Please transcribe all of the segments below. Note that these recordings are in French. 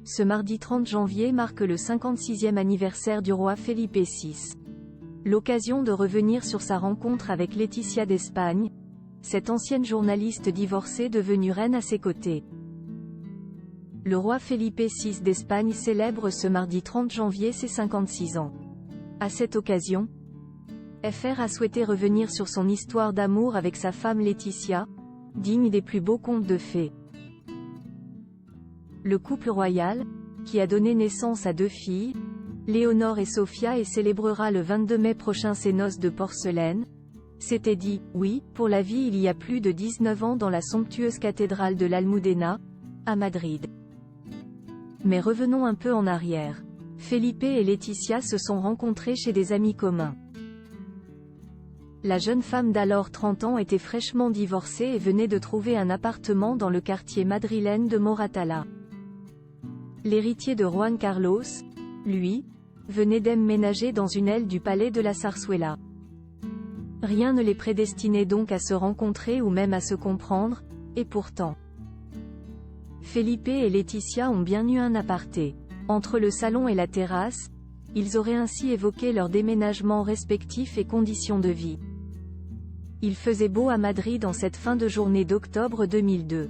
Ce mardi 30 janvier marque le 56e anniversaire du roi Felipe VI. L'occasion de revenir sur sa rencontre avec Laetitia d'Espagne, cette ancienne journaliste divorcée devenue reine à ses côtés. Le roi Felipe VI d'Espagne célèbre ce mardi 30 janvier ses 56 ans. À cette occasion, FR a souhaité revenir sur son histoire d'amour avec sa femme Laetitia, digne des plus beaux contes de fées. Le couple royal, qui a donné naissance à 2 filles, Léonore et Sophia, et célébrera le 22 mai prochain ses noces de porcelaine, s'était dit « oui » pour la vie il y a plus de 19 ans dans la somptueuse cathédrale de l'Almudena, à Madrid. Mais revenons un peu en arrière. Felipe et Laetitia se sont rencontrés chez des amis communs. La jeune femme d'alors 30 ans était fraîchement divorcée et venait de trouver un appartement dans le quartier madrilène de Moratalla. L'héritier de Juan Carlos, lui, venait d'emménager dans une aile du palais de la Zarzuela. Rien ne les prédestinait donc à se rencontrer ou même à se comprendre, et pourtant. Felipe et Laetitia ont bien eu un aparté. Entre le salon et la terrasse, ils auraient ainsi évoqué leur déménagement respectif et conditions de vie. Il faisait beau à Madrid en cette fin de journée d'octobre 2002.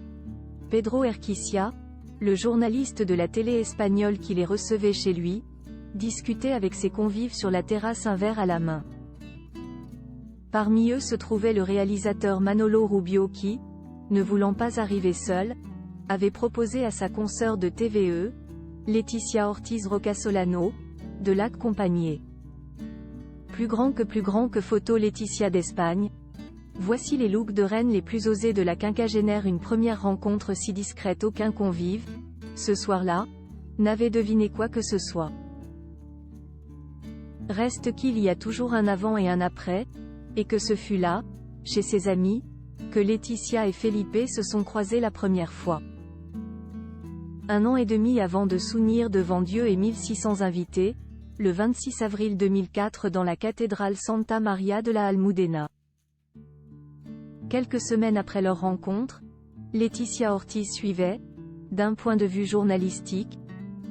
Pedro Erquicia, le journaliste de la télé espagnole qui les recevait chez lui, discutait avec ses convives sur la terrasse un verre à la main. Parmi eux se trouvait le réalisateur Manolo Rubio qui, ne voulant pas arriver seul, avait proposé à sa consoeur de TVE, Laetitia Ortiz Rocasolano, de l'accompagner. Plus grand que photo Laetitia d'Espagne. Voici les looks de reine les plus osés de la quinquagénaire. Une première rencontre si discrète, aucun convive, ce soir-là, n'avait deviné quoi que ce soit. Reste qu'il y a toujours un avant et un après, et que ce fut là, chez ses amis, que Laetitia et Felipe se sont croisés la première fois. 1 an et demi avant de s'unir devant Dieu et 1600 invités, le 26 avril 2004 dans la cathédrale Santa Maria de la Almudena. Quelques semaines après leur rencontre, Laetitia Ortiz suivait, d'un point de vue journalistique,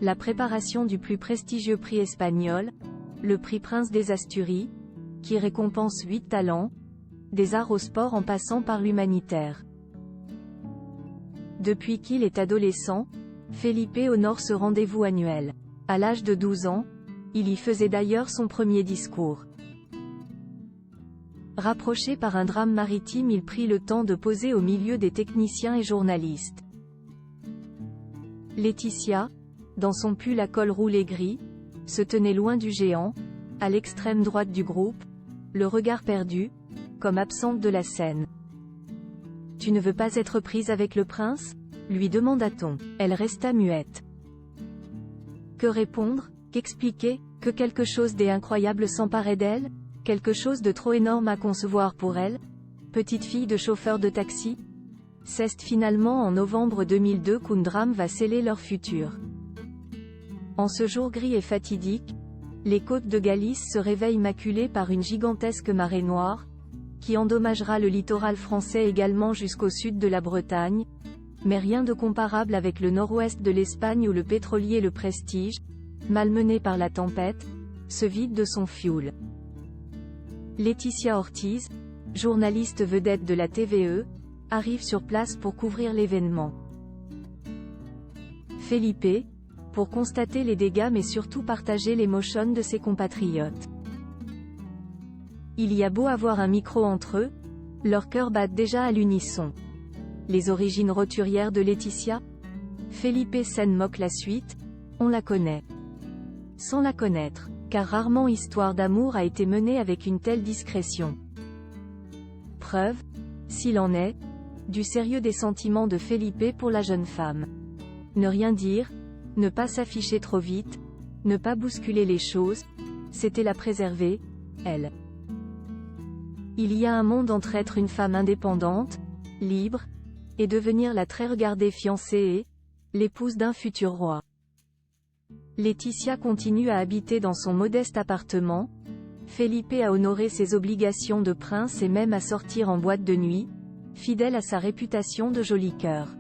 la préparation du plus prestigieux prix espagnol, le prix Prince des Asturies, qui récompense 8 talents, des arts au sport en passant par l'humanitaire. Depuis qu'il est adolescent, Felipe honore ce rendez-vous annuel. À l'âge de 12 ans, il y faisait d'ailleurs son premier discours. Rapproché par un drame maritime, il prit le temps de poser au milieu des techniciens et journalistes. Laetitia, dans son pull à col roulé gris, se tenait loin du géant, à l'extrême droite du groupe, le regard perdu, comme absente de la scène. « Tu ne veux pas être prise avec le prince ?» lui demanda-t-on. Elle resta muette. Que répondre, qu'expliquer, que quelque chose d'incroyable s'emparait d'elle? Quelque chose de trop énorme à concevoir pour elle? Petite fille de chauffeur de taxi? C'est finalement en novembre 2002 qu'un drame va sceller leur futur. En ce jour gris et fatidique, les côtes de Galice se réveillent maculées par une gigantesque marée noire, qui endommagera le littoral français également jusqu'au sud de la Bretagne, mais rien de comparable avec le nord-ouest de l'Espagne où le pétrolier Le Prestige, malmené par la tempête, se vide de son fioul. Laetitia Ortiz, journaliste vedette de la TVE, arrive sur place pour couvrir l'événement. Felipe, pour constater les dégâts mais surtout partager l'émotion de ses compatriotes. Il y a beau avoir un micro entre eux, leurs cœurs battent déjà à l'unisson. Les origines roturières de Laetitia? Felipe s'en moque la suite, on la connaît. Sans la connaître, car rarement histoire d'amour a été menée avec une telle discrétion. Preuve, s'il en est, du sérieux des sentiments de Felipe pour la jeune femme. Ne rien dire, ne pas s'afficher trop vite, ne pas bousculer les choses, c'était la préserver, elle. Il y a un monde entre être une femme indépendante, libre, et devenir la très regardée fiancée et l'épouse d'un futur roi. Laetitia continue à habiter dans son modeste appartement, Felipe a honoré ses obligations de prince et même à sortir en boîte de nuit, fidèle à sa réputation de joli cœur.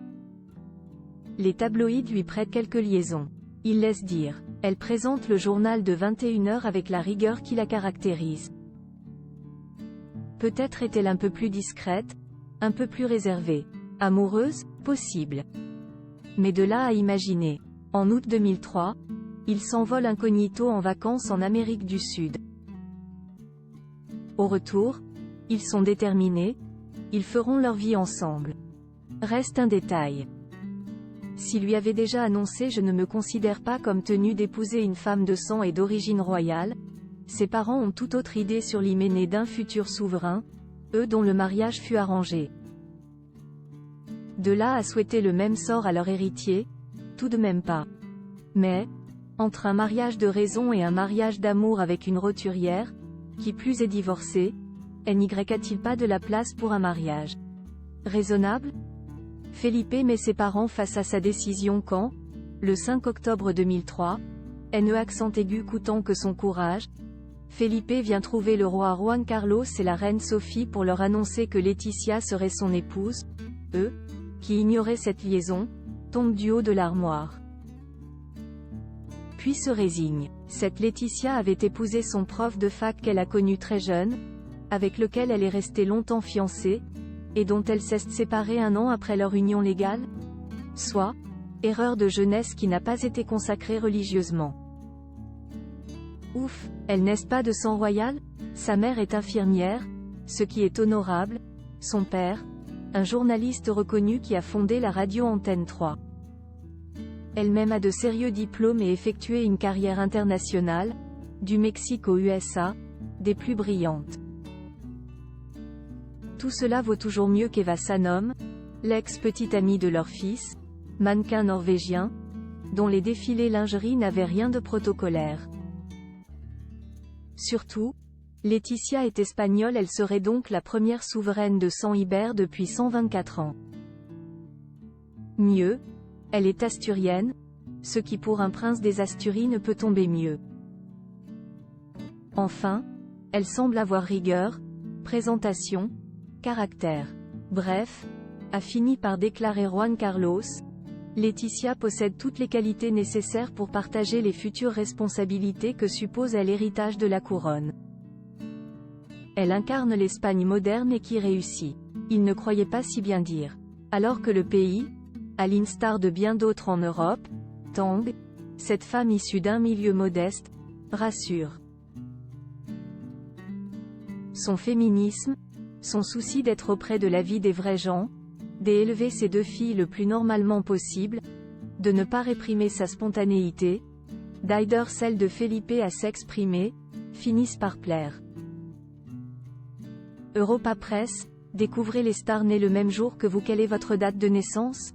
Les tabloïds lui prêtent quelques liaisons. Il laisse dire. Elle présente le journal de 21 h avec la rigueur qui la caractérise. Peut-être est-elle un peu plus discrète, un peu plus réservée. Amoureuse, possible. Mais de là à imaginer. En août 2003, il s'envole incognito en vacances en Amérique du Sud. Au retour, ils sont déterminés, ils feront leur vie ensemble. Reste un détail. S'il lui avait déjà annoncé « Je ne me considère pas comme tenu d'épouser une femme de sang et d'origine royale », ses parents ont toute autre idée sur l'hyménée d'un futur souverain, eux dont le mariage fut arrangé. De là à souhaiter le même sort à leur héritier, tout de même pas. Mais, entre un mariage de raison et un mariage d'amour avec une roturière, qui plus est divorcée, n'y a-t-il pas de la place pour un mariage raisonnable? Felipe met ses parents face à sa décision quand, le 5 octobre 2003, accent aigu coûtant que son courage, Felipe vient trouver le roi Juan Carlos et la reine Sophie pour leur annoncer que Laetitia serait son épouse. Eux, qui ignoraient cette liaison, tombent du haut de l'armoire. Puis se résignent. Cette Laetitia avait épousé son prof de fac qu'elle a connu très jeune, avec lequel elle est restée longtemps fiancée, et dont elle s'est séparée 1 an après leur union légale? Soit, erreur de jeunesse qui n'a pas été consacrée religieusement. Ouf, elle n'est pas de sang royal? Sa mère est infirmière, ce qui est honorable, son père, un journaliste reconnu qui a fondé la radio Antenne 3. Elle-même a de sérieux diplômes et effectué une carrière internationale, du Mexique aux USA, des plus brillantes. Tout cela vaut toujours mieux qu'Eva Sannom, l'ex-petite amie de leur fils, mannequin norvégien, dont les défilés lingerie n'avaient rien de protocolaire. Surtout, Laetitia est espagnole, elle serait donc la première souveraine de sang ibère depuis 124 ans. Mieux, elle est asturienne, ce qui pour un prince des Asturies ne peut tomber mieux. Enfin, elle semble avoir rigueur, présentation, caractère. Bref, a fini par déclarer Juan Carlos, Laetitia possède toutes les qualités nécessaires pour partager les futures responsabilités que suppose l'héritage de la couronne. Elle incarne l'Espagne moderne et qui réussit. Il ne croyait pas si bien dire. Alors que le pays, à l'instar de bien d'autres en Europe, tangue, cette femme issue d'un milieu modeste, rassure. Son féminisme, son souci d'être auprès de la vie des vrais gens, d'élever ses 2 filles le plus normalement possible, de ne pas réprimer sa spontanéité, d'aider celle de Felipe à s'exprimer, finissent par plaire. Europa Press, découvrez les stars nées le même jour que vous. Quelle est votre date de naissance?